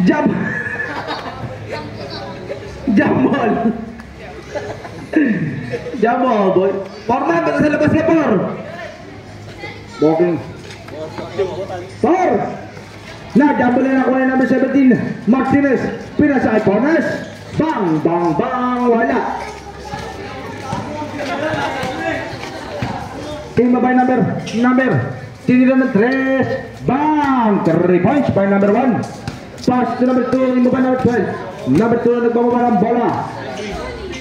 Jump ball. Jump ball, boy. Forman, basta sa labas ka, Por. Walking. Por. Na, jump ball na nakuha number 17. Martinez. Pinasa kay Fornes. Bang, bang, bang. Wala. Tingnan ba number? Tinira ng 3. Bang! 3 points by number 1. Pass to number 2. Tingnan ba number 12? Number 2 na nagbababa ng bola.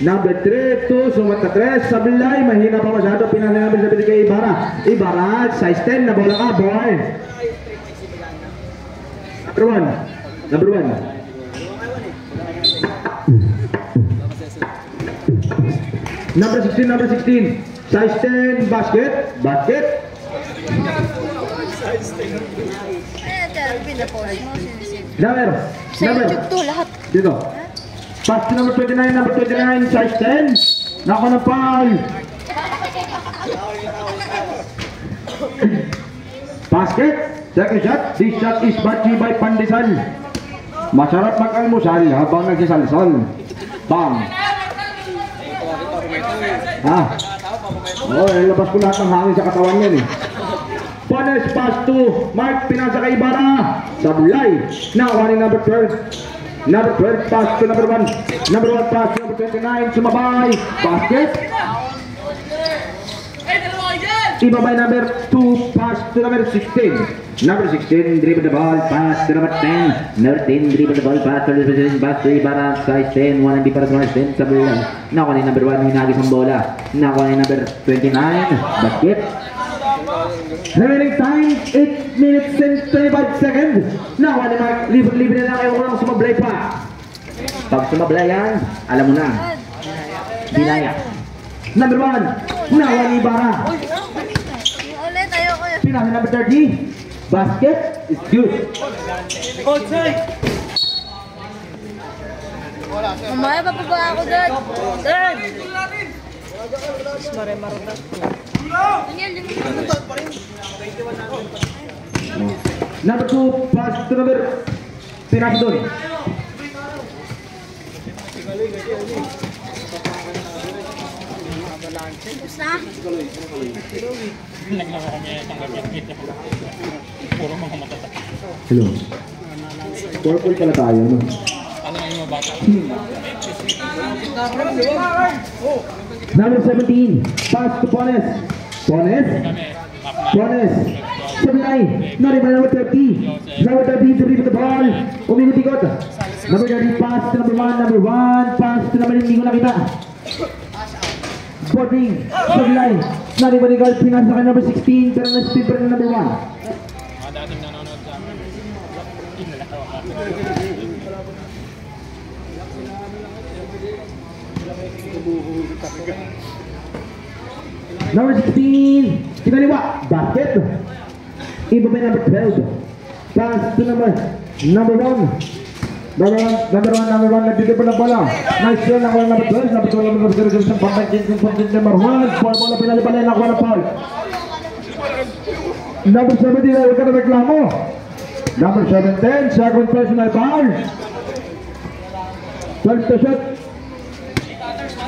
Number 3, 2. Sumat na 3. Sablay. Mahina pa masyado. Pinali number 7 kay Ibarra. Ibarra. Size 10 na bola ka, boy. Number 1. Number 16. Size 10, basket. Number. Dito. Pass to number 29, size 10. Nako na foul. Basket. Second shot. This shot is brought to you by Pandesal. Masarap mag-almusal habang nagsisalsal. Bang. Labas ko lahat ng hangin sa katawan yan eh. Pones pass to Mark, pinasa kay Ibarra. Sablay. Nakuha ni number 12. Number 12 pass to number 1. Number 1 pass to number 29. Sumabay. Basket. Ibabay number 2 pass to number 16. Number 16 dribble the ball, pass to number 10. Number 10 dribble the ball, pass to number 10. Pass to Ibarra, size 10. 1 and B para sa size 10. Sablay. Nakuha ni number 1, hinagis ang bola. Nakuha ni number 29. Basket. Remaining time, 8 minutes and 25 seconds. Nakuha ni Mark, libre na lang kayo kung sumablay pa. Pag sumablay yan, alam mo na. Binaya. Number 1, nakuha ni Ibarra. Pinasa number 30. Basket is good. Mamaya pa ba ako dyan? Number 2, pass to number. Pinasa doon. Hello. Purple pala tayo, no? Ano yung mga bata? Number 17, pass to Pones. Pones. Sablay. Number 30. Number 30 to read the ball. Umingot-ikot. Number 30, pass to number 1. Number 1, pass to number 2. Hindi ko nakita. Sporting. Sablay. Naribaligol. Pinasa ka number 16. Pero na-speed pa rin number 1. Dating nanonood sa amin. Number 16. Kinaliwa. Basket. Ibabay number 12. Pass to number 1. Number 1. Nagbigay pa ng bola. Nice shot. Nakuha number 12. Number 12. Number 0. Pang-banking number 1. Four bola pinalipalay. Nakuha ng foul. Number 17. Huwag ka na reklamo. Number 17. Second personal foul. 12 to shot.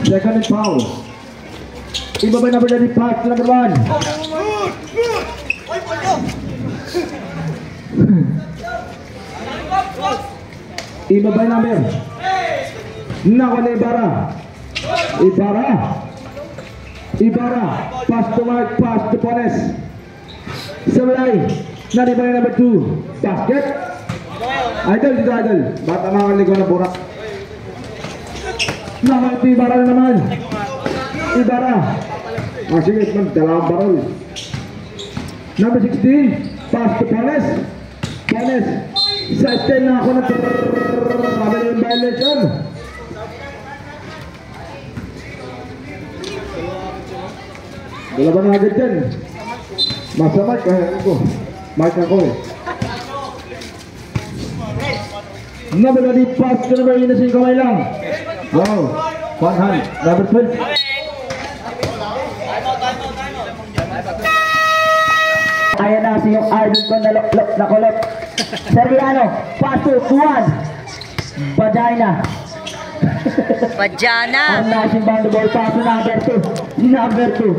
Second foul. Ibabay number 30. Pass to number 1. Ibabay number. Nakuha na Ibarra. Pass to Mark. Pass to Pones. Sablay. Naribay number 2. Basket. Idol. Bata makaligo na burak. Nakuha ito Ibarra naman. Sige, dalawang barol. Number 16. Pass to Pones. Sa 10 na ako na mabali yung violation. Dalawa na agad dyan. Masamat kaya ako. Mark ako eh. Nabala di pass ko na ba inasing kamay lang. Wow. One hand. Number 12. Ayan na si yung idol ko na kulot. Seriano, pass to Juan. Vagina. Pajana. Arnaiz inbound the ball, pass to number 2.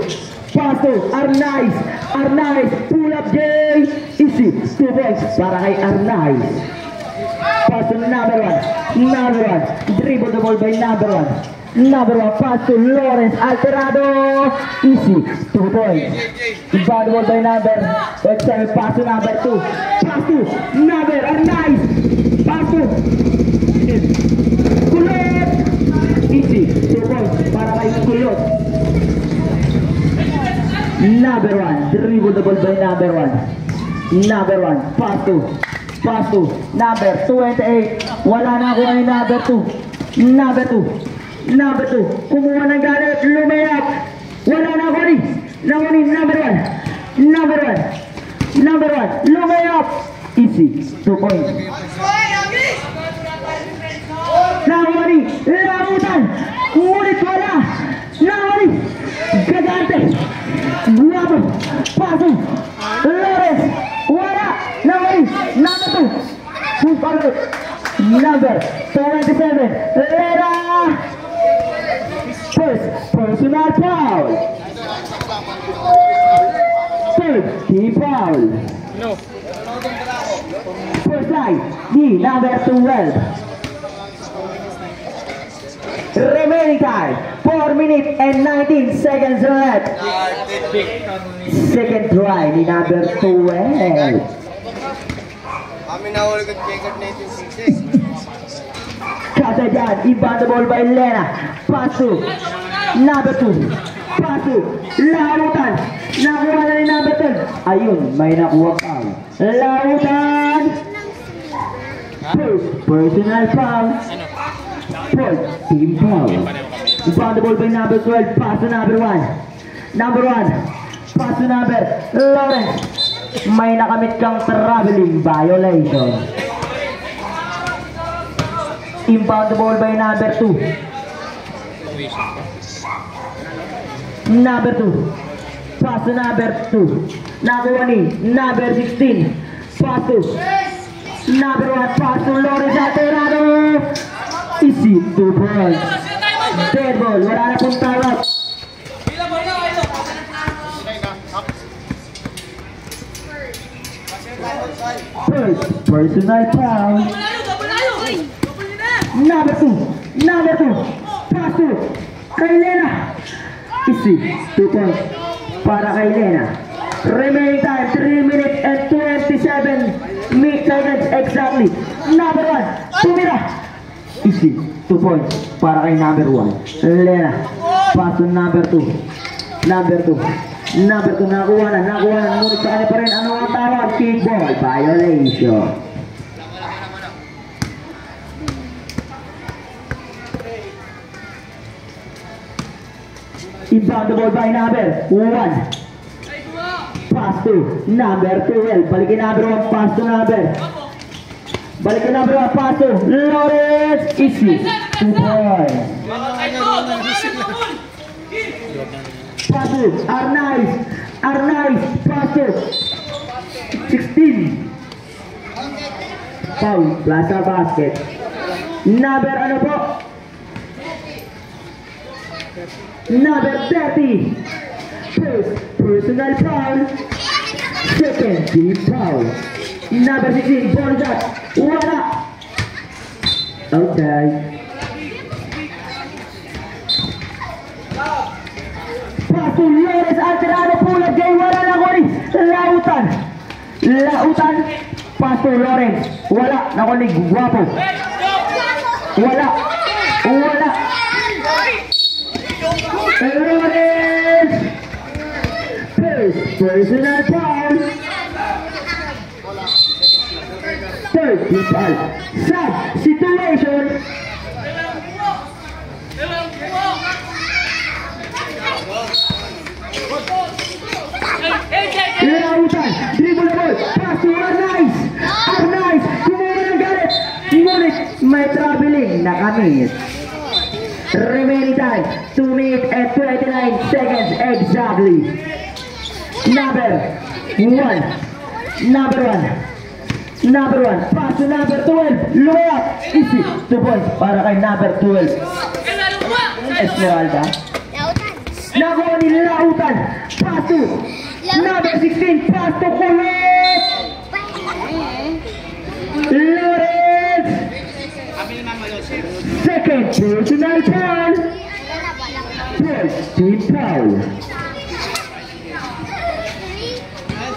Pass to Arnaiz, pull up Jay. Easy, 2 points para kay Arnaiz. Pass to number 1. Dribble the ball by number 1. Number 1, pass to Lawrence Alterado. Easy, 2 points. Inbound the ball by number 7, pass to number 2. Pass to number Arnaiz. Pass to Kulot. Easy, 2 points para kay Kulot. Number 1, dribble the ball by number 1. Number 1, pass to number 28. Wala na ako ay number 2. Number 2, kumuha ng galit, lumayap. Wala na ako rin. Number 1, lumayap. Easy, 2 points. Nawari, larutan, ngunit wala. Nawari, gagante, guwapo, paso, Lores, wala. Nawari, number 2, number 27, Lera. First, personal foul. Third, team foul. No. First line, number 12. Remaining time, 4 minutes and 19 seconds left. Second try ni number 12. Kami nahuli ko kay 1966. Kata dyan, inbound the ball by Lena. Pass to number 2. Pass to larutan. Nakuha na ni number 10. Ayun, may nakuha foul. Larutan. First, personal foul. Fourth, team foul. Inbound the ball by number 12. Pass to number 1. Number 1. Pass to number Lawrence. May nakamit kang traveling violation. Inbound the ball by number 2. Number 2. Pass to number 2. Nakuha ni number 16. Pass to number 1. Pass to Lawrence Alterado. Easy, 2 points. Dead ball. Wala na pong tawag. First, personal foul. Number 2. Pass to kay Lena. Easy, 2 points para kay Lena. Remaining time, 3 minutes and 27 seconds exactly. Number 1, tumira. Easy, 2 points para kay number 1. Lena, pass to number 2. Number 2, nakuha na. Ngunit sa kanya pa rin, ano ang tawag? Kickball violation. Inbound the ball by number 1. Pass to number 12. Balikin number 1, pass to number. Balikin number 1, pass to Lawrence. Easy, 2 points. Pass to Arnaiz, pass to 16. Foul, Plaza Basket. Number ano po? Number 30. First, personal foul. Second, team foul. Number 16, ball shot. Wala. Okay. Pass to Lawrence Alterado, pull up game, wala na ko rin. Lautan. Pass to Lawrence. Wala, nakulig, guwapo. Wala. Lawrence. First, personal foul. Third, team foul. Sub situation. Lautan, dribble ball, pass to Arnaiz, kumuha ng galit, ngunit may traveling na kami. Remaining time, 2 minutes and 29 seconds exactly. Number 1, Number 1, pass to number 12. Lumayat. Easy. 2 points para kay number 12. Esmeralda. Nakuha ni Lautan. Pass to number 16. Pass to Kulot. Lawrence. Second personal foul. First team foul.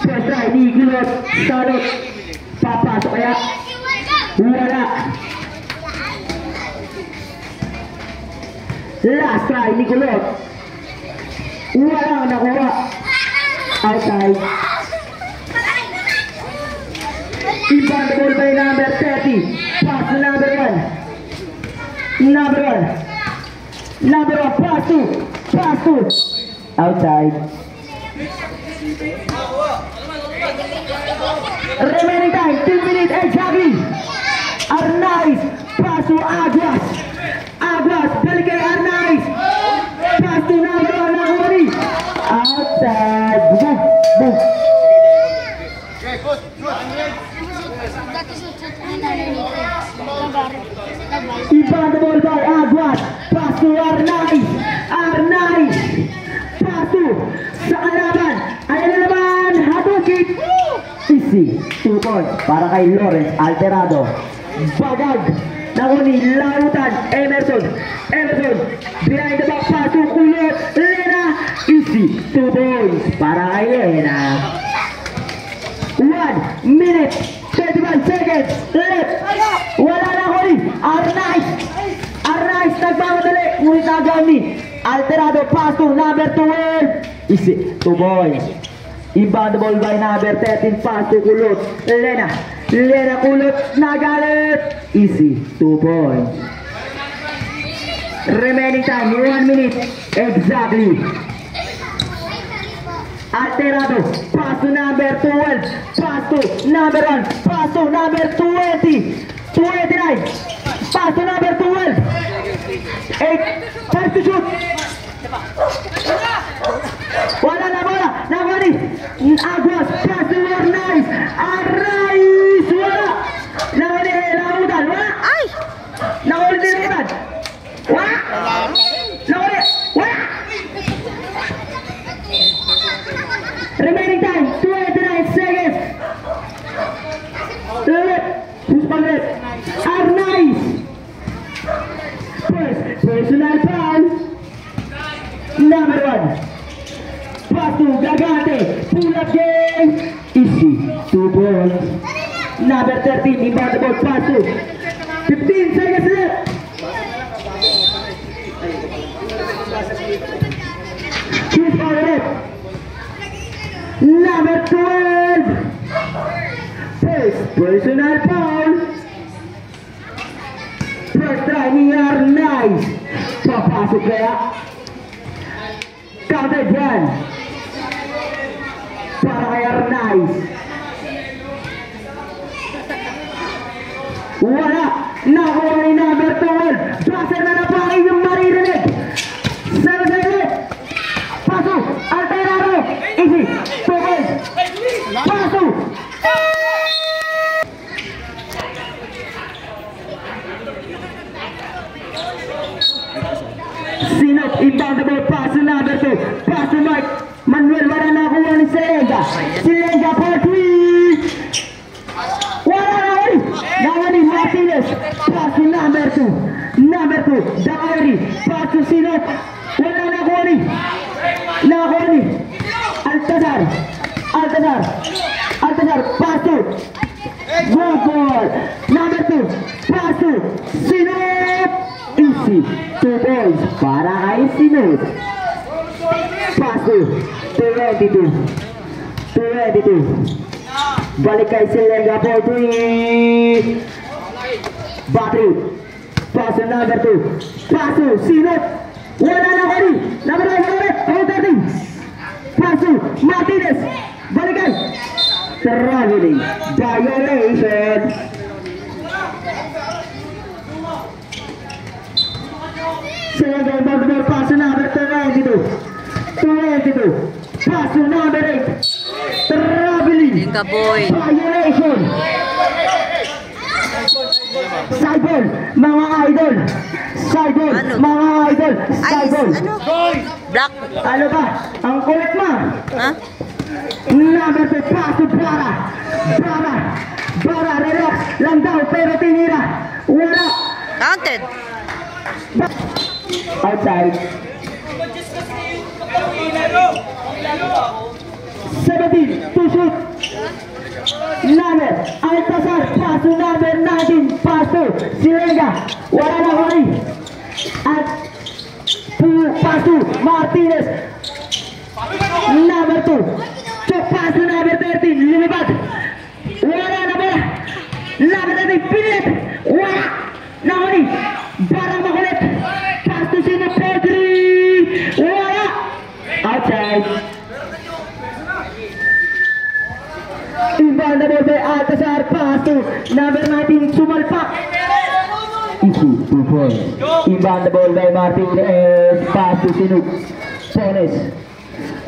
First try ni Kulot. Sarot. Papasok kaya. Wala. Last try ni Kulot. Wala nakuha. Outside. Inbound the ball by number 30. Pass to number 1. Number 1. Number 1. Pass to. Pass to. Outside. Remaining time 2 minutes exactly. Arnaiz. Pass to Aguas. Aguas. Balik kay Arnaiz. Pass to number 1 Naguri. Outside. Boom. Boom. Inbound the ball by Aguas. Pass to Arnaiz. Arnaiz. Pass to sa kalaban. Ayan na naman. Hatukit. Easy. 2 points para kay Lawrence Alterado. Bagag. Nakuni Lautan. Emerson. Emerson. Behind the back pass to Kulot. Lena. Easy. 2 points para kay Lena. 1 minute 31 seconds left. Wala na ko rin. Arnaiz. Arnaiz nagmamadali. Ngunit nagaw ni Alterado. Pass to number 12. Easy. 2 points. Inbound the ball by number 13. Pass to Kulot. Lena. Lena Kulot. Nagalit. Easy. 2 points. Remaining time 1 minute exactly. Alterado. Pass to number 12. Pass to number 1. Pass to number 20. 29. Pass to number 12. 8. Time to shoot. Wala na bola. Nagwani. Aguas. Pass to Arnaiz. Arnaiz. Wala. Nagwani. Lautan. Wala. Ay. Nagwani din Lautan. Wala. Nagwani. Wala. Remaining time 29 seconds. Left. Who's on left? Arnaiz. First personal foul. Number 1. Pass to Gagate. Pull up game. Easy. 2 points. Number 13. Inbound the ball. Pass to 15 seconds left. Who's on left? Number 12. First personal foul. First try ni Arnaiz. Papasok kaya. Counter dyan. Para kay Arnaiz. Wala. Nakuha ni number 12. Buzzer na na pa inyong maririnig. 7 seconds. Paso. Alterado. Easy. 2 points. Paso. Sinop. Inbound the ball. Pass to number 2. Pass to Mike. Manuel wala nakuha ni Selenga. Selenga for 3. Wala na rin. Nakuha ni Martinez. Pass to number 2. Number 2. Dakari. Pass to Sinop. Wala nakuha ni. Nakuha ni Altazar. Altazar. Altazar. Pass to. Good ball. Number 2. Pass to Sinop. Easy. 2 points para kay Sinop. Pass to 22. 22. Balik kay Selenga for 3. Battery. Pass to number 2. Pass to Sinop. Wala na ko rin. Number 13. Pass to Martinez. Balik kay traveling. Violation. Selenga inbound the ball. Pass to number 22. 22. Pass to number 8. Traveling. Boy. Violation. Sideball, mga idol. Sideball, Ano? mga idol. Ay, Sideball. ano? Black. Ano ba? Ang kulit mo. Ha? Number 2, paso Bara. Bara, relax lang daw pero tinira. Wala. Counted. Outside. 17 to shoot. Number Alcazar, paso number 19, paso Silenga, wala na huli. At paso Martinez, number 2, paso number 13, lumipad. Wala na bola. Number 13, pinilit. Wala. Nahuli. Bara makulit. Paso sino Pedri. Wala. Outside. Inbound the ball by Alcazar, pass to number 19, Sumalpak. Easy, 2 points. Inbound the ball by Martinez, pass to Sinuk. Torres.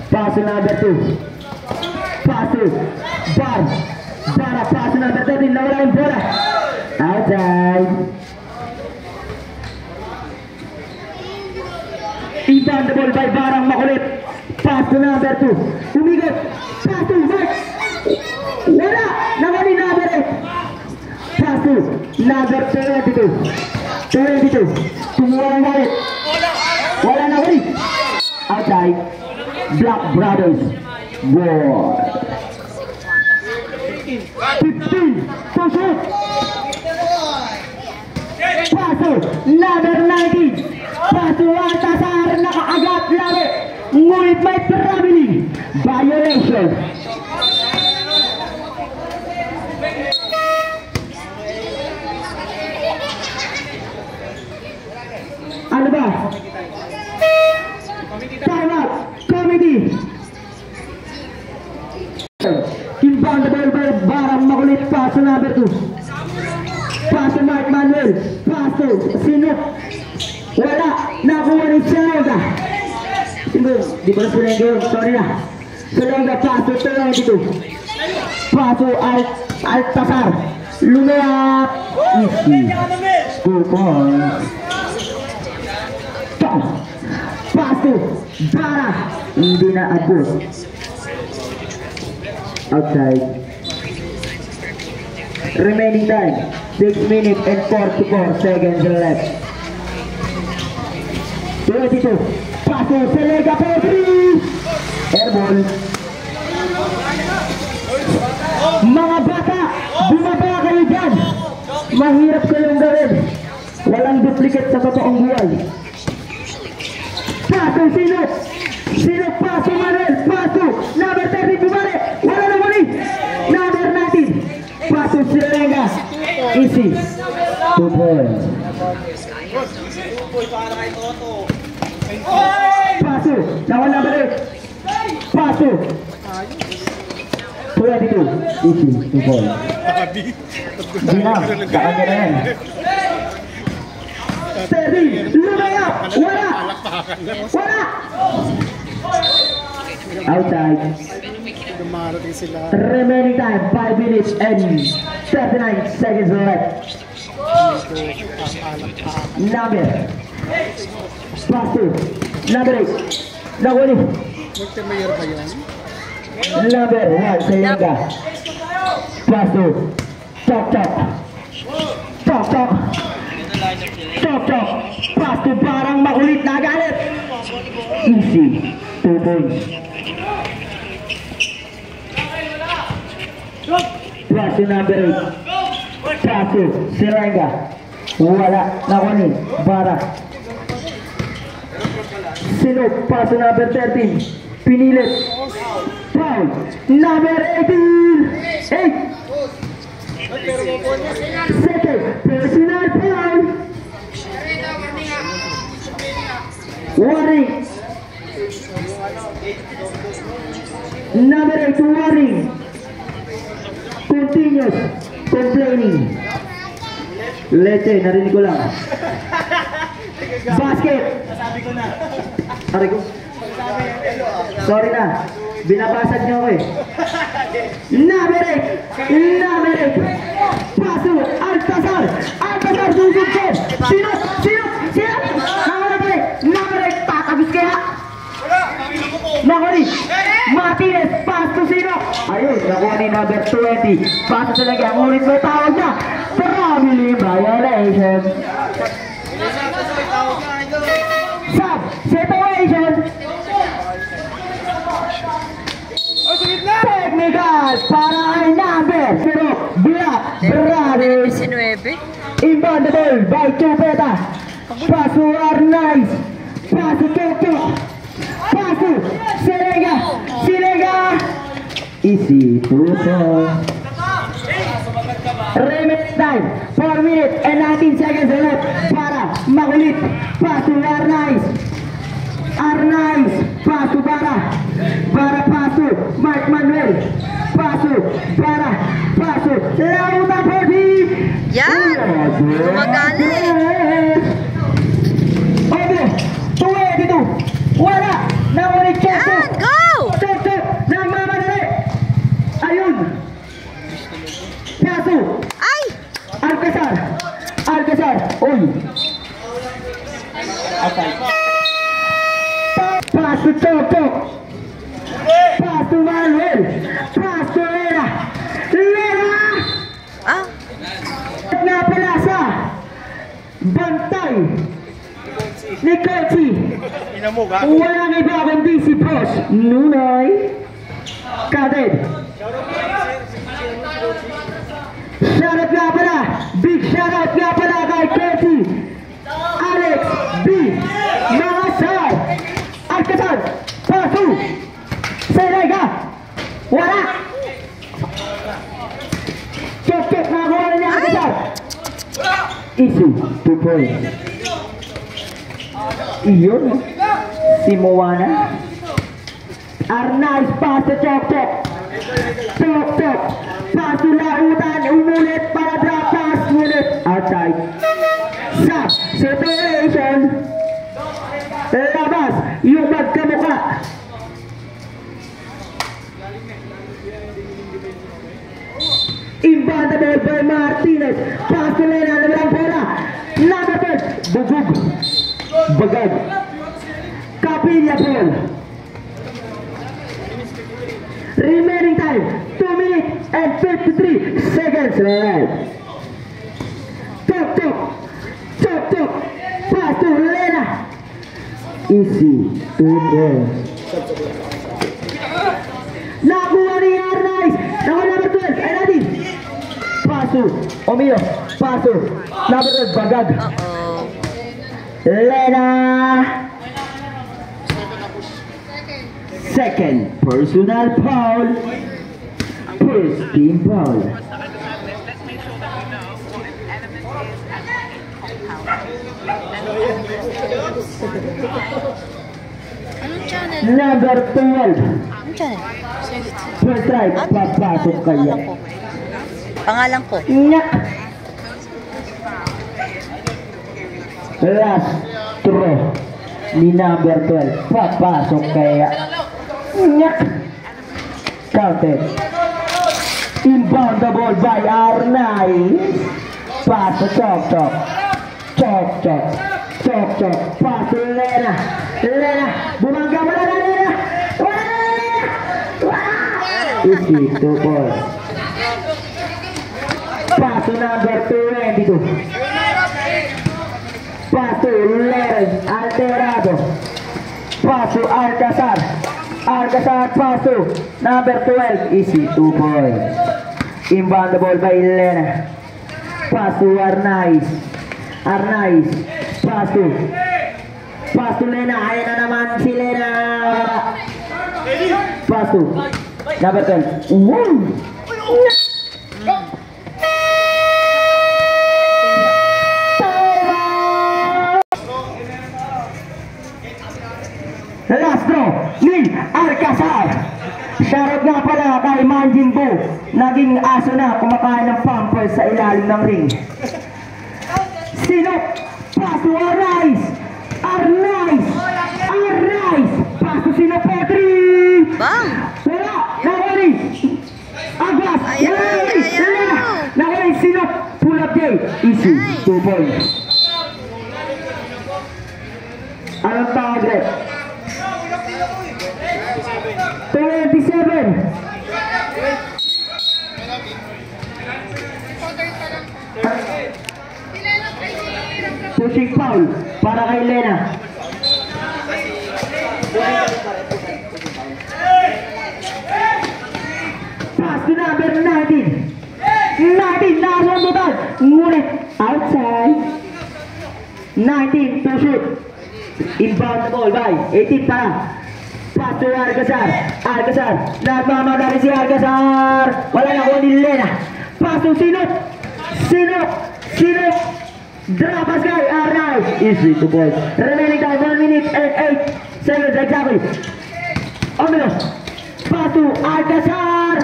Pass to number 2. Pass to Bara, pass to number 13, nawala yung bola. Outside. Inbound the ball by Barang makulit. Pass to number 2. Umigot. Pass to Mark. Wala! Nakali number 8. Pass to number 22. Tumuha ng galit. Wala na ulit. Outside. Black Brothers. Goal. 15. To shoot. Pass to number 19. Pass to Alcazar. Nakaagat lari. Ngunit may traveling. Violation. Ano ba? Time out! Committee! Inbound the ball by Barang makulit. Paso number 2. Paso Mark Manuel. Paso Sinuk. Wala. Nakuha ni Silenga. Di ba na Silenga yun? Sorry na. Silenga paso 22. Paso Alcazar. Lumayap. Easy. 2 points. Paso Bara. Hindi na abot. Outside. Remaining time 6 minutes and 44 seconds left. 22. Paso Silenga Pedri. Airball. Mga bata, bumaba kayo dyan. Mahirap kayong gawin. Walang duplicate sa totoong buhay. Paso Sinuk. Paso Manuel. Paso number 30 bumalik. Wala na muli. Number 19. Paso Silenga. Easy. 2 points. Paso. Nawan number 8. Paso. 22. Easy. 2 points. Hindi na. Kanya na yan. 30. Lumayap. Wala. Outside. Remaining time 5 minutes and 39 seconds left. Number. Paso. Number 8. Nahuli. Number 1. Silenga. Paso. Chok. Paso Barang makulit na galit. Easy. 2 points. Paso number 8. Paso Silenga. Wala. Nakunin. Bara. Sinuk. Paso number 13. Pinilit. Foul. Number 18. 8. Second. Personal foul. Warning. Number 8. Warning. Continuous complaining. Leche, narinig ko lang. Basket. Sorry ko. Sorry na. Binabasag niyo ako eh. Number 8. Paso Alcazar. again. Sino? Nakulit, tatagis kaya. Nakulit. Martinez, pass to sino? Ayun, nakuha ni number 20. Pass to talaga, ngunit may tawag niya. Traveling violation. Sub, situation. Technical para ay number. Pero, Black Brothers. 19. Inbound the ball by Chupeta. Pasu Arnaiz. Pasu Toto. Pasu Silega. Easy to ball. Remix time. 4 minutes and 19 seconds left para makulit. Pasu Arnaiz. Pasu para Pasu. Mark Manuel. Pasu para Pasu. Lauta Perdi. Yan! Gumagana eh. Okay, 282. Wala! Nakulit siya. Yan! Go! Tok! Nagmamadali! Ayun! Pasu! Ay! Alcazar! Uy! Pasu Tok! Pasu Manuel! Pasu Lera! Ah! Nga pala sa bantay ni Kochi. Walang iba kundi si Boss Nunoy Kaded. Shoutout nga pala, big shoutout nga pala kay Kochi, Alex B. Mangasar, Alcazar, Pasu, Serega, wala. Chok na gawa niya Alcazar. Issue 2 points. Iyon, si Moana. Arnaiz pass to Chok. Pass to Lautan, umulit para drop pass, ulit. Outside. Sub, separation. Labas, yung magkamukha. Inbound the ball by Martinez. Pass to Lena, nawalang bola. Number 10, Bugug. Bagag. Kapilya ball. Remaining time, 2 minutes and 53 seconds left. Tok. Pass to Lena. Easy, 2 balls. Nakuha ni Arnaiz. Nakuha number 12, ay natin. Pasu, Omio, Pasu, number 12, Bagag. Uh-oh. Lena. Second personal foul. First team foul. Anong channel? Number 12. Anong channel? First try, papasok kaya. Pangalan ko. Nyak. Last throw ni number 12. Papasok kaya. Nyak. Counted. Inbound the ball by Arnaiz. Pass to Chok. Pass to Lena. Bumangga mo na Lena. Easy, 2 balls. Pass to number 22. Pass to Leren, Alterado. Pass to Alcazar, pass to number 12. Easy, 2 points. Inbound the ball by Lena. Pass to Arnaiz. Pass to Lena. Ayan na naman si Lena. Pass to number 12. Last draw ni Alcazar. Shoutout nga pala kay Manjin Bu. Naging aso na kumakain ng pampers sa ilalim ng ring. Sino? Pass to Arnaiz. Pass to sino Petri. Bang! Wala. Nakawali. Aglas. Ayaw. Nakawali sino? Pull up day. Easy. 2 points. Anong tawag rin? 27. Pushing foul para kay Lena. Pass to number 19. 19, nakasundutan. Ngunit outside. 19 to shoot. Inbound the ball by 18 pa. Pass to Alcazar. Alcazar. Nagmamadali si Alcazar. Wala na ko ni Lena. Pass to Sinop. Sinop. Sinop. Drop pass guy. Nice. Easy to ball. Remaining time 1 minute and 8 seconds exactly. On the nose. Pass to Alcazar.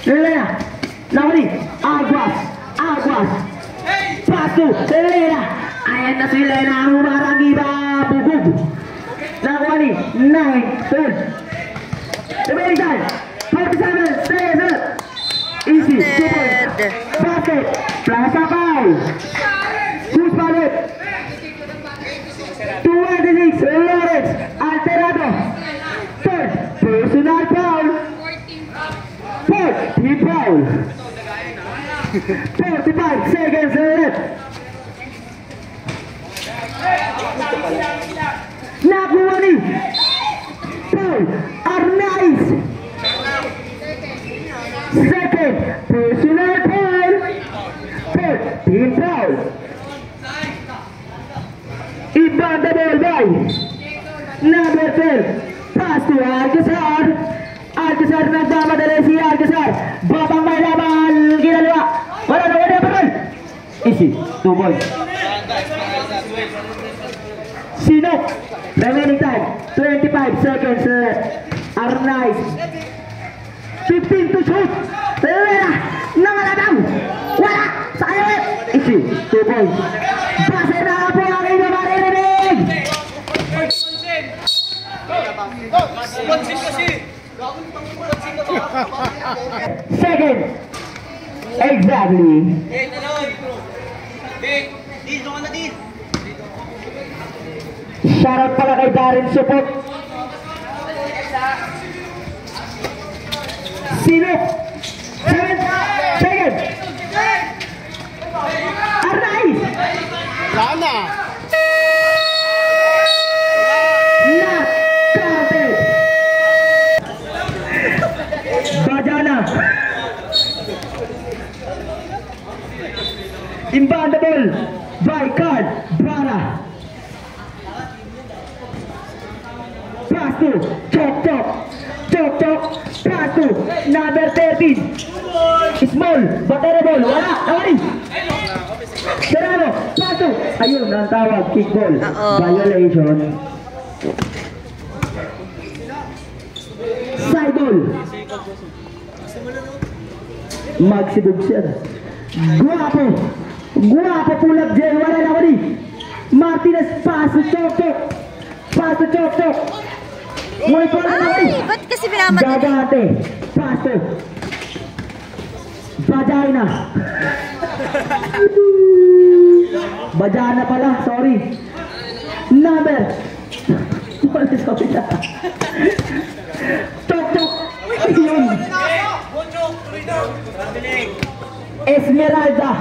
Lena. Nauli. Aguas. Aguas. Pass to Lena. Ayan na si Lena ang umaragi ba? Bubub. Nakuha ni 9, 10. Remaining time 47 seconds. Easy. 2 points. Basket. Plaza foul. Who's fouled? 26. Lawrence Alterado. Third. Personal foul. Fourth. Team foul. 45 seconds left. Nakuha ni Paul Arnaiz. Second. Personal foul. Fourth. Team foul. Inbound the ball by number 12. Pass to Alcazar. Alcazar nagmamadali si Alcazar. Babang may laban. Ginalawa. Wala na wala pa rin. Easy. 2 points. Sinop. Remaining time 25 seconds left. Arnaiz. 15 to shoot. Lena. Nangalagaw. Wala. Sayang. Easy. 2 points. Base na po ang inyong maririnig. Second. Exactly. Shoutout pala kay Darren Supot. Sinop. 7 second. Arnaiz. Sana! Not counted. Bajana. Inbound the ball by Card Brara. Pass to Chok Chok. Chok Chok. Pass to number 13. Small. Baterable. Wala. Awari. Serrano. Pass to. Ayun ang tawag. Kickball. Violation. Side ball. Magsibog siya. Guwapo. Guwapo pulag dyan. Wala na awari. Martinez. Pass to Chok Chok. Pass to Chok Chok. Ngunit wala na awari. Ay, ba't kasi binamadali? Gagate. Pass to Vagina. Vagina pala, sorry. Number. Sorry na. Tok tok. Yun. Esmeralda.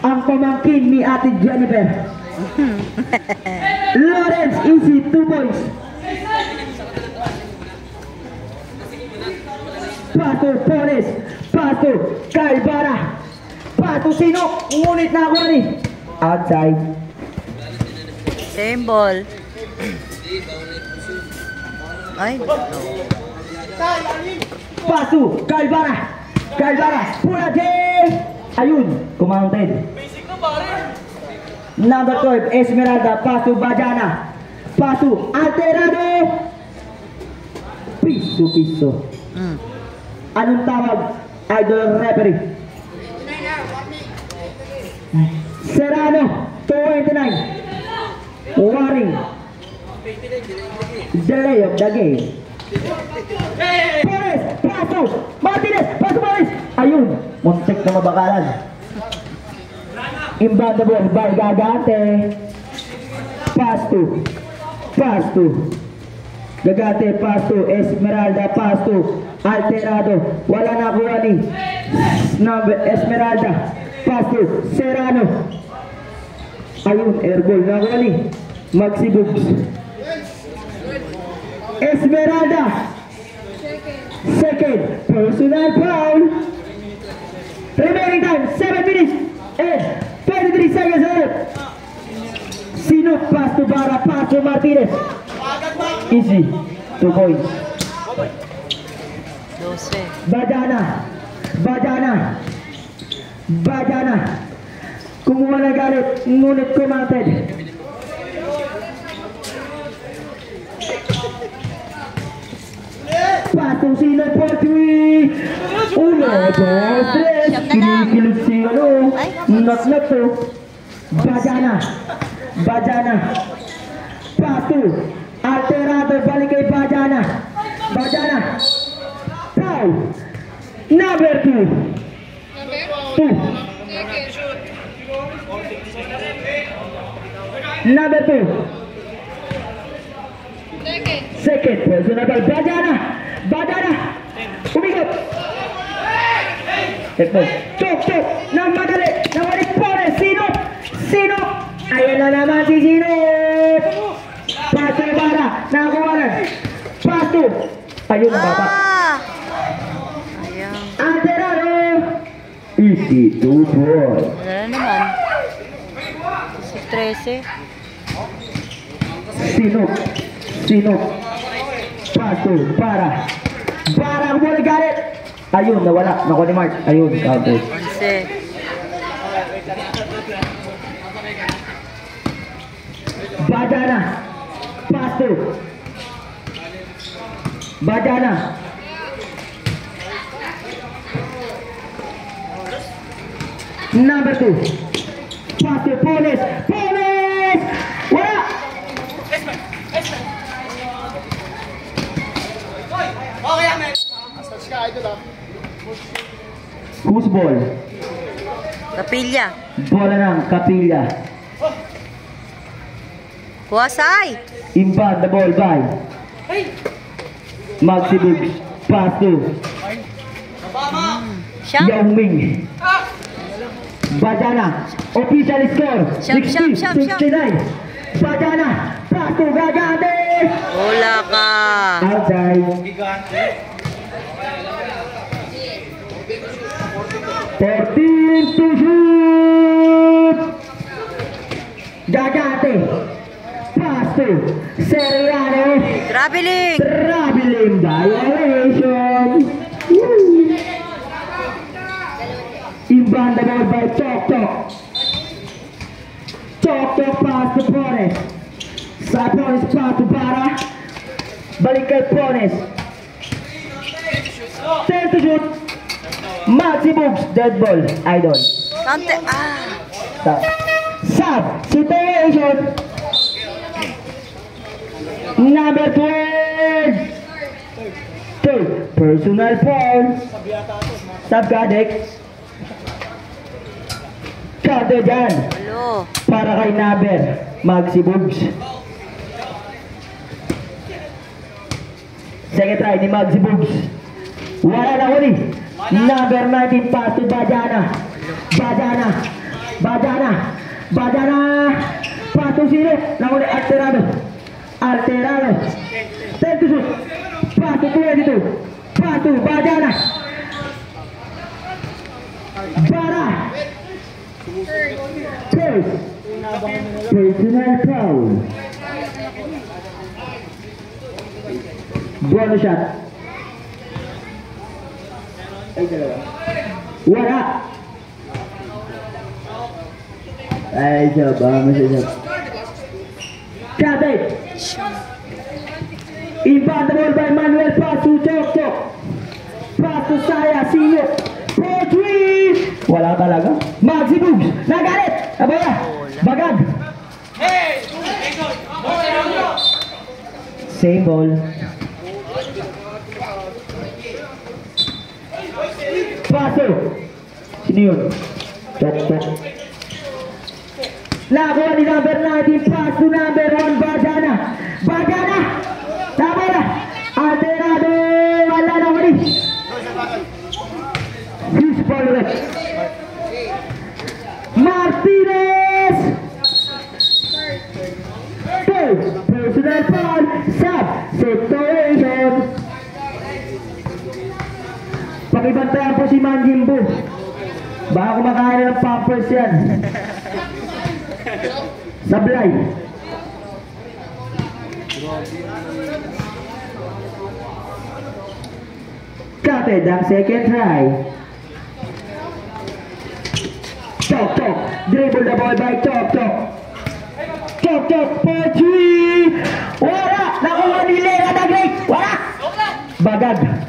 Ang pamangkin ni Ate Jennifer. Lawrence, easy, 2 points. Pato Torres. Pato Calvara. Pato Sino. Ngunit na ako ni. Outside. Same ball. Ay, Pato Calvara. Calvara. Pula J. Ayun. Kumounted. Number 12. Esmeralda. Pato Bajana. Pato Alterado. Piso. Anong tawag? Idol referee. Serrano, 29. Waring. Delay of the game. Torres, Paso, Martinez, Paso Torres. Ayun, muntik na mabakalan. Inbound the ball by Gagante. pass to. Gagate, pass to. Esmeralda, pass to. Alterado, wala na kuha ni Esmeralda, pass to. Serrano. Ayun, airball na kuha ni Maxi Bugs. Esmeralda. Second, personal foul. Remaining time, 7 minutes and 23 seconds left. Sino pass to Bara, pass to Martinez. Easy, 2 points. 12. Bajana. Kumuha na galit, ngunit kumanted. Pasong sino for 3. 1, 2, 3. Kinikilog si Not to. Bajana. Pasu. Alterado, balik kay Bajana. Foul. Number 2. Number 2. Second personal ball. Bajana. Umikot. Chok. Nang madali. Nawalik Pones. Sino. Ayan na naman si Sino. Paso Bara. Nakakuha. Paso. Ayun na baba. Ayan. Alterado. Easy 2 points. Wala na naman. Si 13. Sino. Paso. Bara ang muli galit. Ayun, nawala. Naku ni Mark. Ayun, counter. 11. Bajana. Paso. Bajana. Number 2. Paso. Pones. Wala. Whose ball? Kapilya. Bola ng Kapilya. Kuwasay. Inbound the ball by Maxi Bugs. Pass to Siyam. Yao Ming. Bajana. Official score Siyam. 60-69. Bajana. Pass to Gagante. Wala ka. Outside. 14 to shoot. Gagante. Pass to Seriano. Traveling. Traveling violation. Inbound the ball by Chok. Pass to Pones. Sa Pones pass to Bara. Balik kay Pones. 10 to shoot. Maxi Bugs, dead ball, idol. Kante. Sub situation. Number 12. Personal foul. Sub Kadek. Kante dyan. Hello. Para kay Naber. Maxi Bugs. Second try ni Maxi Bugs. Wala na uli. Number 19 pass to Bajana. Pass to Sino. Nahuli Alterado. 10 to shoot. Pass to 22. Pass to Bajana. Bara. First. Personal foul. Bonus shot. Wala. Ay, masaya. Kate. Inbound the ball by Manuel. Pass to Chok. Pass to Saya. Sino. 4-3. Wala talaga. Maxi Bugs. Nagalit. Abaya. Bagag. Same ball. Paso. Sino yun? Chok. Nakuha ni number 19, pass to number 1, Bajana. Bajana! Tama na! Alterado! Wala na ulit! Huge ball rep. Martinez! Third, personal foul, sub, situation. Pakibantayan po si Manjimbo. Baka kumakain ng pampers yan. Sablay. Kaped ang second try. Chok chok. Dribble the ball by Chok chok. Chok chok. Pochi. Wala. Nakuha ni Lera na great. Wala. Bagag.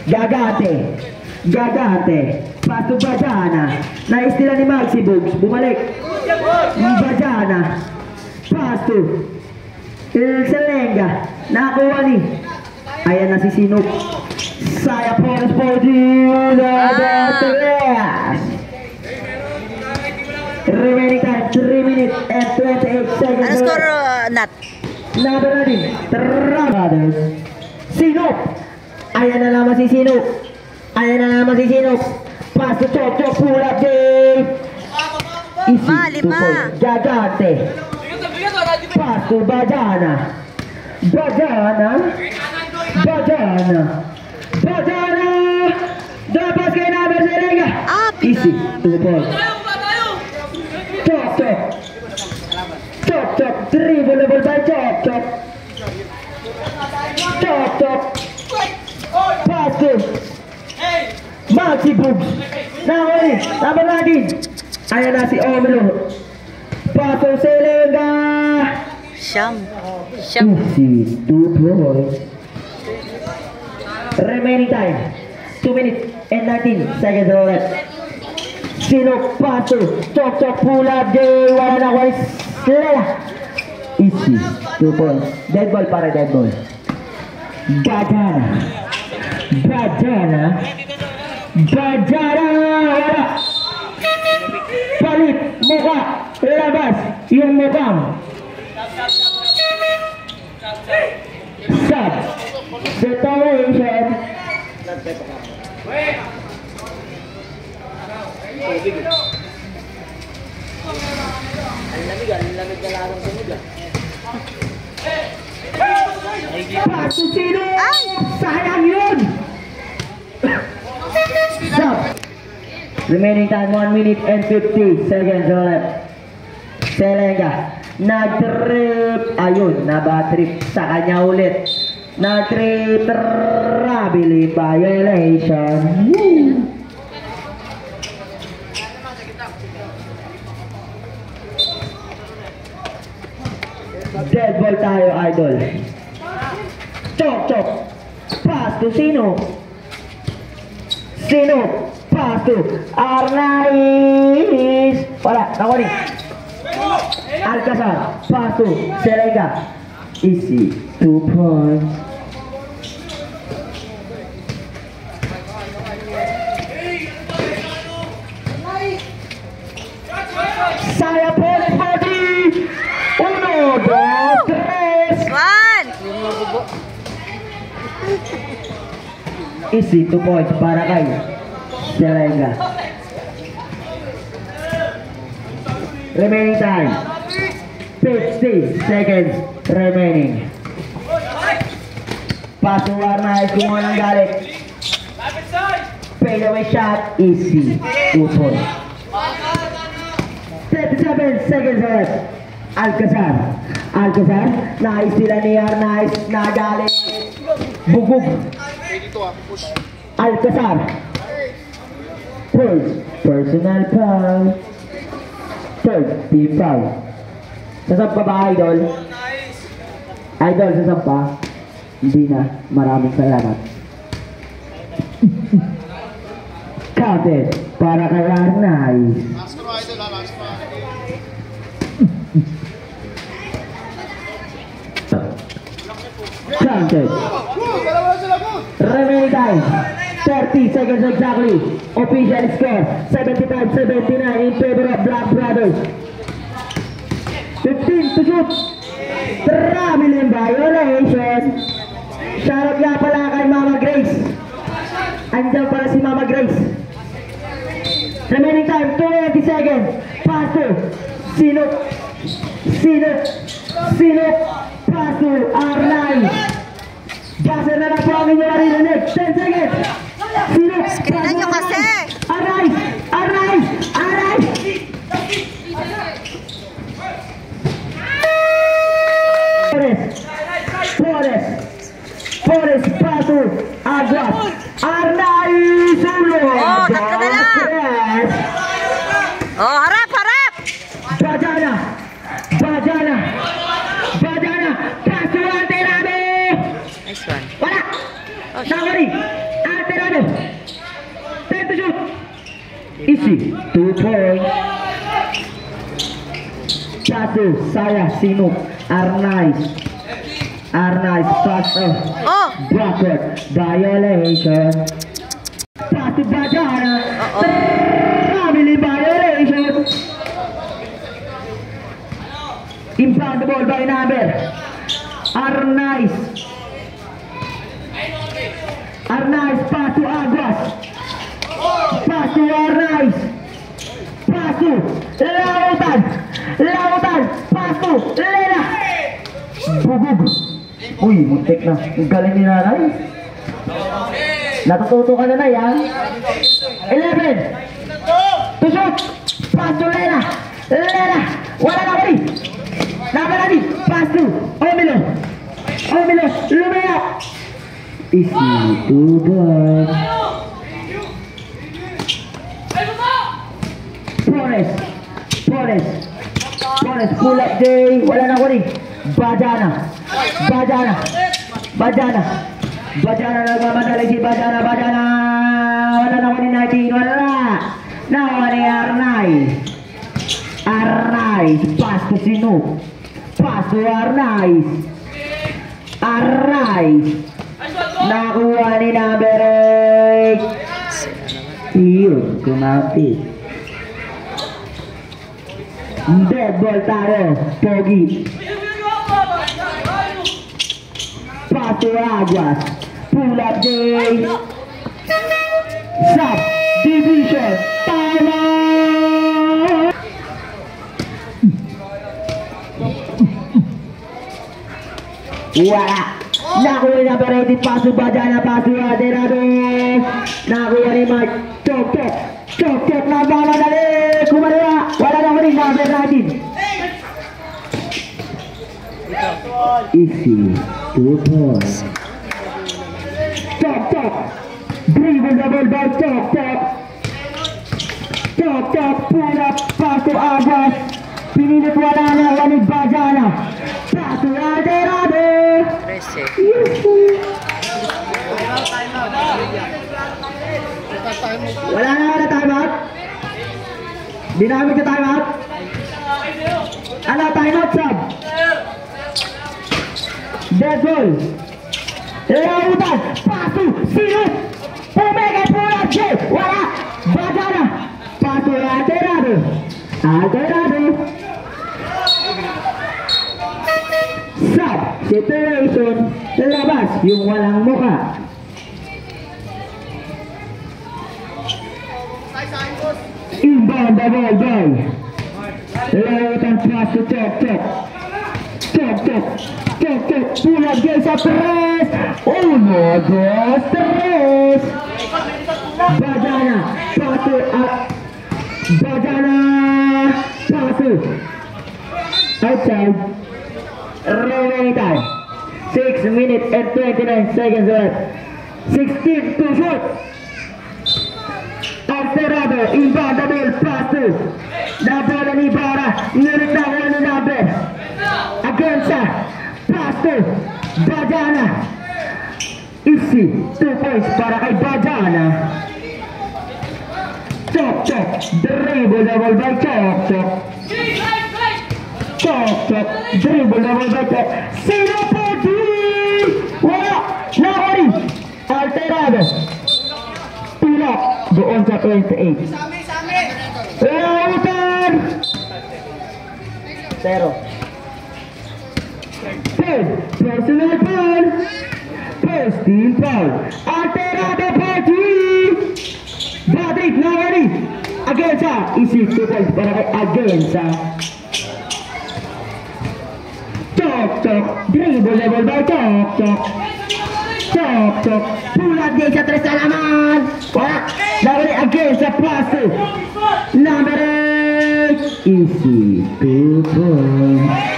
Gagate. Gagate. Pato Bajana. Naistila ni Maxi Bugs. Bumalik. Bajana. Pasto. Selenga. Nakuha ni. Ayan na si Sinuk. Saya Forest Pochi. Remaining time 3 minutes and 28 seconds. Ano score, Nat? Number 19, Brothers. Sinop. Ayan na naman si Sinop. Ayan na naman si Sinop. Pass to Chok Chok. Pull up Dave. Easy. 2 points. Gagante. Pass to Bajana. Bajana. Bajana. Bajana. Dapat kay number Selenga. Easy. 2 points. Chok Chok. Chok Chok. Dribble by Chok Chok. Chok Chok. Pass to Maxi Bugs. Nahuli. Number 19. Ayan na si Omelo. Pass to Selenga. Siyam. Siyam. Easy. 2 points. Remaining time 2 minutes and 19 seconds left. Sinok pato, Chok Chok pull up, Jay, wala na wise, Lela. Easy, 2 points. Dead ball para dead ball. Bajana. Bajana. Bajana, wala. Palit, muka, labas, yung mukam. Sub, situation. Paso sino? Sayang yun! Stop! Remaining time 1 minute and 50 seconds left. Selenga. Nag-trip. Ayun, nabatrip sa kanya ulit. Nag-trip. Trabili violation. Woo! Dead ball tayo, idol. Chok Chok. Pass to Sino. Sino. Pass to Arnaiz. Wala, nakuha. Alcazar. Pass to Selenga. Easy. 2 points. Saya boleh body. 1, 2, 3. One. Easy 2 points para kay Selenga. Remaining time 50 seconds remaining. Pass to Arnaiz, kumuha ng galit. Fade away shot, easy 2 points. 37 seconds left. Alcazar. Alcazar, nais sila ni Arnaiz, nagalit. Bugug. Alcazar. First, personal foul. Third, team foul. Sasampa ba, idol? Idol, sasampa? Hindi na. Maraming salamat. Counted para kay Arnaiz. Counted. Remaining time 30 seconds exactly. Official score 75-79 in favor of Black Brothers. to shoot. Traveling violation. Shoutout nga pala kay Mama Grace. Andiyan pala si Mama Grace. Remaining time, 20 seconds. Pass to Sinop. Pass to R9. Buzzer na po ang inyong marinig. 10 seconds. Sinop. Screenan nyo kasi. R9. Forest, pass to Aguas. R9 sulod. Oh, tatlo na lang. Oh, harap. Bajana. Pass to Alterado. Nice one. Wala. Nakari. Alterado. 10 to shoot. Easy. 2 points. Pass to Saya Sinop. R9 pass to Oh. Backward. Violation. Pass to Bajana. Family violation. Inbound the ball by number R9 pass to Aguas. Pass to R9. Pass to Lautan. Pass to Lena. Bugug. Uy, muntik na. Ang galing ni nanay. Natututo ka na na yan. 11 to shoot. Pass to Lena. Wala na ko rin. Nakalani, pass to Omilo, lumaya. Easy, 2 points. Forest, pull up day. Wala na ko rin. Bajana. Nagmamadali si Bajana. Wala na ko rin 19. Wala. Nawa ni R9, pass to Sinop. Pass to R9. Nakuha ni number 8. Yun, kumapit. Dead ball tayo, Pogi. Pass to Aguas. Pull up day. Subdivision. Timeout. Wala. Nakuha na Beretti. Paso Bajana. Paso Aderado. Nakuha ni Mark. Chok. Nagmamadali. Kumalala. Wala na ko rin. Number 19. Easy. 2 points. Chok. Dribble the ball by Chok. Pull up. Paso Aguas. Pinilit wala na. Wala ni Bajana. Paso Aderado. 13. Wala na timeout. Di namin ka timeout. Ano timeout sub? Dead ball. Lautan. Paso. Sinop. Omega pull up J. Wala. Bajana. Paso Aderado. Sub situation. Labas yung walang muka. Inbound the ball by Lautan. Pass to Chok. Pull up J sa tres. Uno, dos, tres. Bajana. Paso outside. Remaining time 6 minutes and 29 seconds left. 16 to shoot. Alterado, inbound the ball, pass to Nabola ni Bara. Ngunit na wala ni Nabe. Again sa pass to Bajana. Easy, 2 points para kay Bajana. Chok. Dribble the ball by Chok. Dribble the ball by Chok. Sinop po 3. Wala. Nakari. Alterado. Tulak. Doon sa 28. Lautan. 0. Personal foul. First team foul. Alterado for three. Badrik Nagari. Agensa. Isi 2 points para kay Agensa. Tok tok. Dribble level by tok tok. Tok tok. Pulat dia sa tres na naman. Wala. Nagari Agensa plus 2. Number 8. Isi 2 points.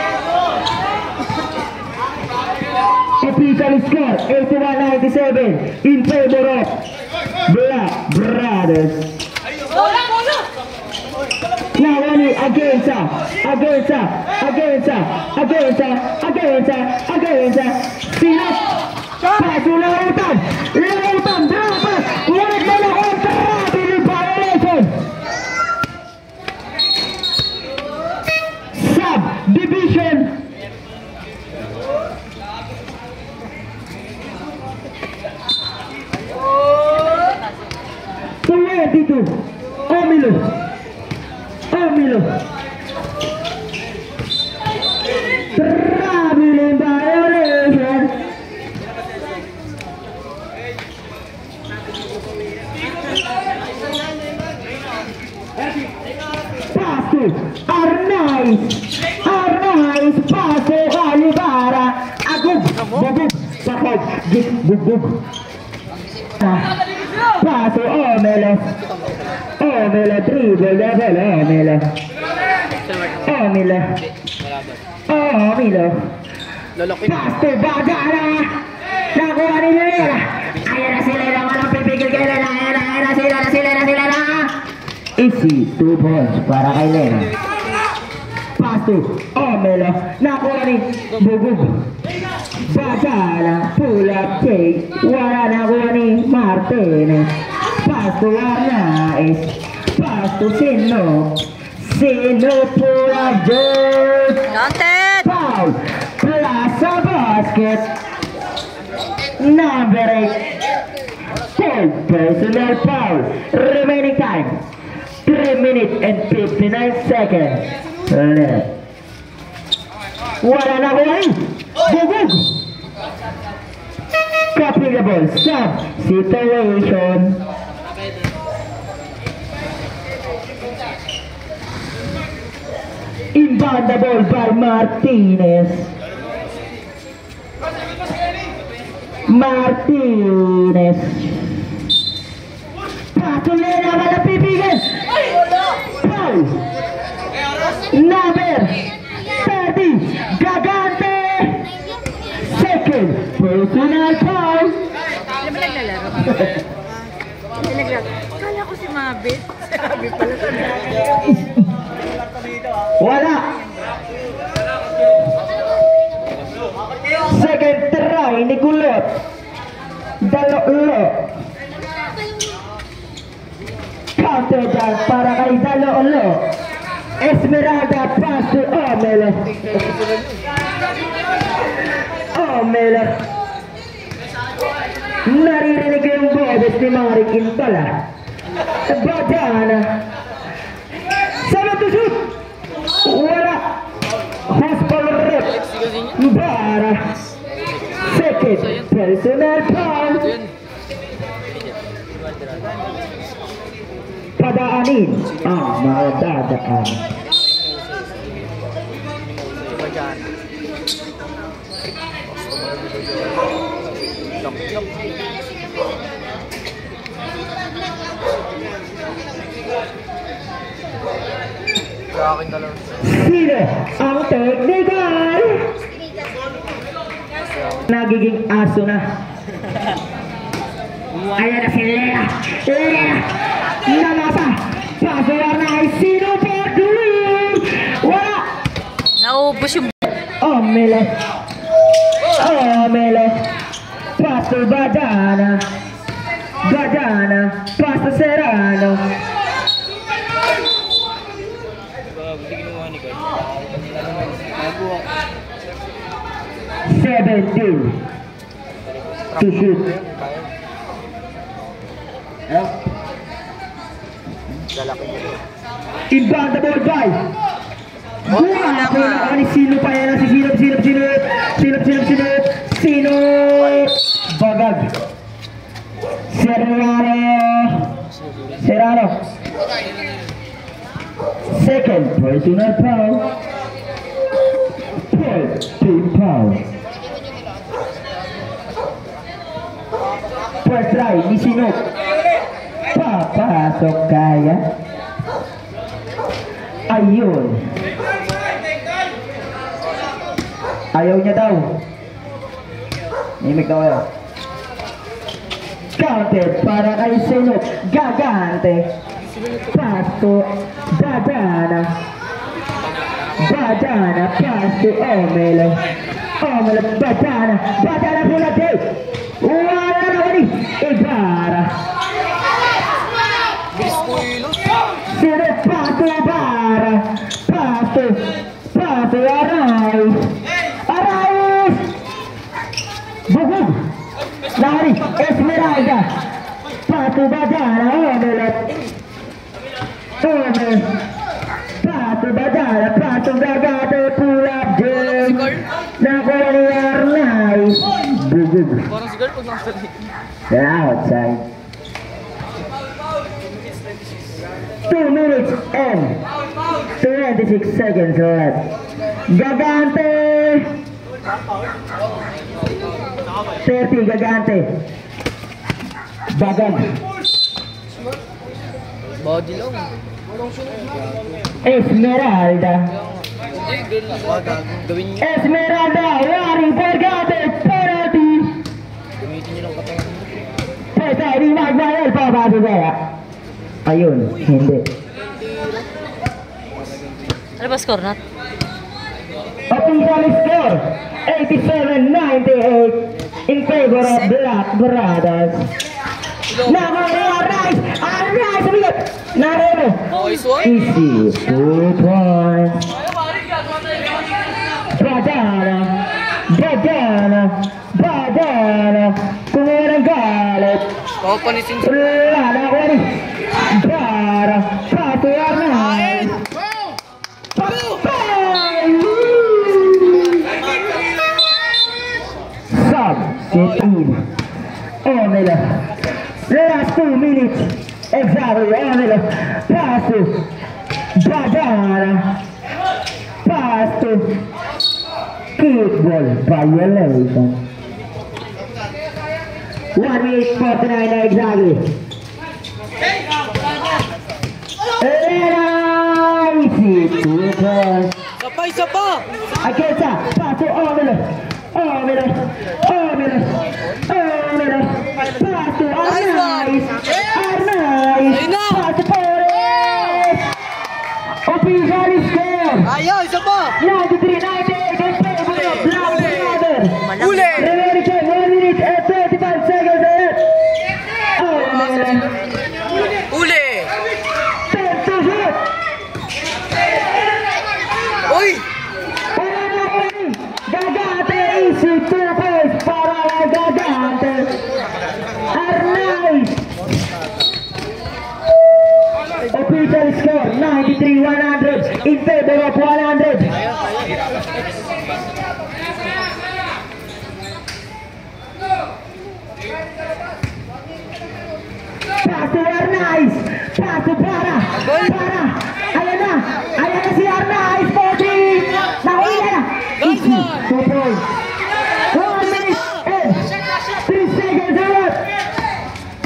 Official score 81-97 in favor of Black Brothers. Nawani Agensa. Silat. Pasu lautan. Berapa? Warik melakukan terapi di violation. Subdivision. Itu Omilo traveling violation. Pasu Arnais Pasu Alibara Agug Bubuk Sakot Bubuk Paso Omelo dribble level Omelo Pasto Bagara nakuha ni Lera. Ayan na si Lera, walang pipigil kay Lera. Ayan na sila na easy 2 points para kay Lera. Pasto Omelo nakuha ni Bugug Bagara pull up take. Wala nakuha ni Martinez. Pasto Arnaiz. Pasto Sino pull up George. Counted! Foul. Plaza basket. Number 8. Third personal foul. Remaining time 3 minutes and 59 seconds left. Wala nakuha ni Bugug. Copy the ball. Stop. Situation. Inbound the ball by Martinez. Patulera wala pipigil. Foul. Number 30. Gagante. Second personal foul. Hindi ba naglalaro? Hindi naglalaro. Kala ko si Mabit. Sabi pala sa Wala. Second try ni Gulot. Dalo-lo. Counter dunk para kay Dalo-lo. Esmeralda pass to Omelo. Naririnig yung boses ni Mari Quintala. Badana. Sama to shoot. Wala. Hospital rep. Bara. Second personal foul. Padaanin ang mga dadaan. Sino ang technical? Nagiging aso na. Ayan na si Lera. Namasa. Pasuwar na ay sino per dulo. Wala. Naubos yung... Omelo. Pasto Badana. Pasto Serrano. 17 to shoot. Inbound the ball by Wala ni sino pa yan? Si Sino? Bagag. Serrano. Second personal foul. Third team foul. First try ni Sino. Papasok kaya. Ayun. Ayaw niya daw. Nimik daw ayaw. Counted para kay Sino. Gagante. Pasto. Badana. Pasto. Omelo. Badana pula day. Wala na wali. Ibarra. Sino Pasto Ibarra. Pasto. Arais. Bugug. Lari. Esmeralda. Pasto Badana. Omelo. Pasto Badana. Pasto Gagate. Pull up game. Nakuha ni Arnay. Bugug. Parang sigal pag nakasalit. They're outside. 2 minutes and 26 seconds left. Gagante. 30 Gagante. Bagag. Body lang. Esmeralda. Gawin niyo. Esmeralda. Waring Gagante. Penalty. Gamitin niyo lang katawan. Pwede di magbayal pa bago kaya. Ayun, hindi. Ano ba score nat? Official score 87-98 in favor of Black Brothers. Arise, bigat. Narero. Boys, one. Easy, 2 points. Badana. Kumuha ng galit. Papanisin sa... Wala na ako rin. Bara, patuwa na. Substitute. Omelo. The last 2 minutes. Exactly. Omelo. Pass to Badana. Pass to Kickball violation. 1 minute 49 exactly. Easy. 2 points. Isa pa! Against pass to Omelo. Pass to Arnaiz. Pass to Perez. Official score. Ayaw, isa pa! 93-98 in favor of Black Brothers. Uli! Remaining time 1 minute and 35 seconds left. Omelo. Uli! 10 to shoot. Uy! Gagante easy 2 points para Gagante. Arnaiz. Official score 93-100 in favor of 100. Pass to Arnaiz. Pass to Para. Ayan na si Arnaiz. 40. Nakuha na. Easy 2 points. 1 minute and 3 seconds left.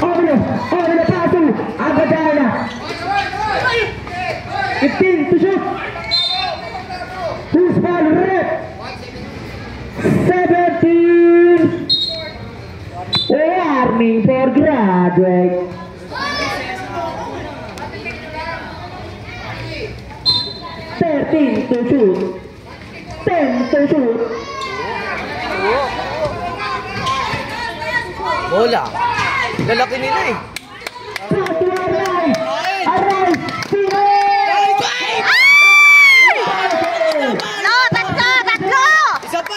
Omelo pass to Badana. 15 to shoot. Who's ball red? 17. Warning for graduate. 13 to shoot. 10 to shoot. Bola! Lalaki nila eh. Pass to Arnaiz. Sino? Tatlo! Isa pa!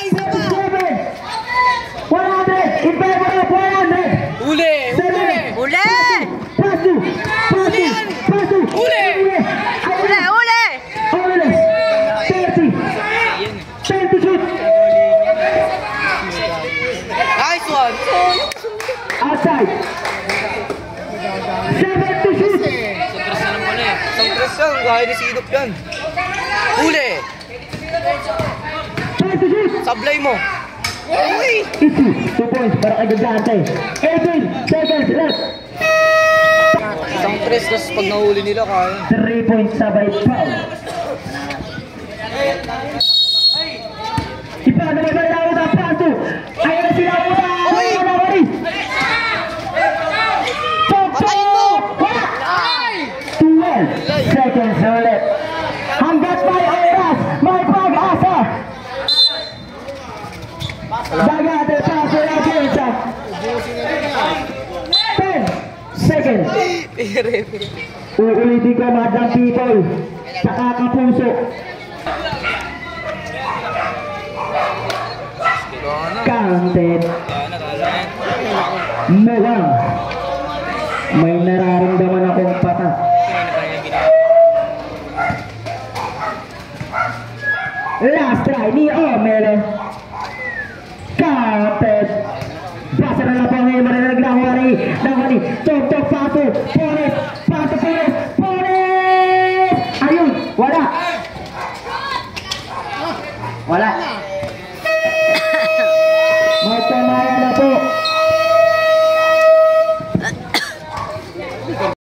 100 in favor of 100. Uli! Uli! Pass to. Uli! Omelo. Uli! 10 kaya ni Sinop yan. Uli! Time to shoot! Sablay mo! Uy! Easy. 2 points para kay Gigante. 18 seconds left. Isang tres, tapos pag nahuli nila, kaya. 3 points sabay foul. Ipaano ba tayo na uta? Paso! Ayaw na sila uta! Uy! Wala ka rin! Patayin mo! Wala! 12 seconds ulit. Hanggat may oras, may pag-asa! Gagate, paso na pinsa. 10 seconds. Referee. Uulitin ko, madam people. Sa kakapuso. Counted. Mukhang may nararamdaman akong pata. Last try ni Omele. Counted. Basa na lang po ngayon, marinig na Wari. Tok, paso, Pones! Ayun, wala.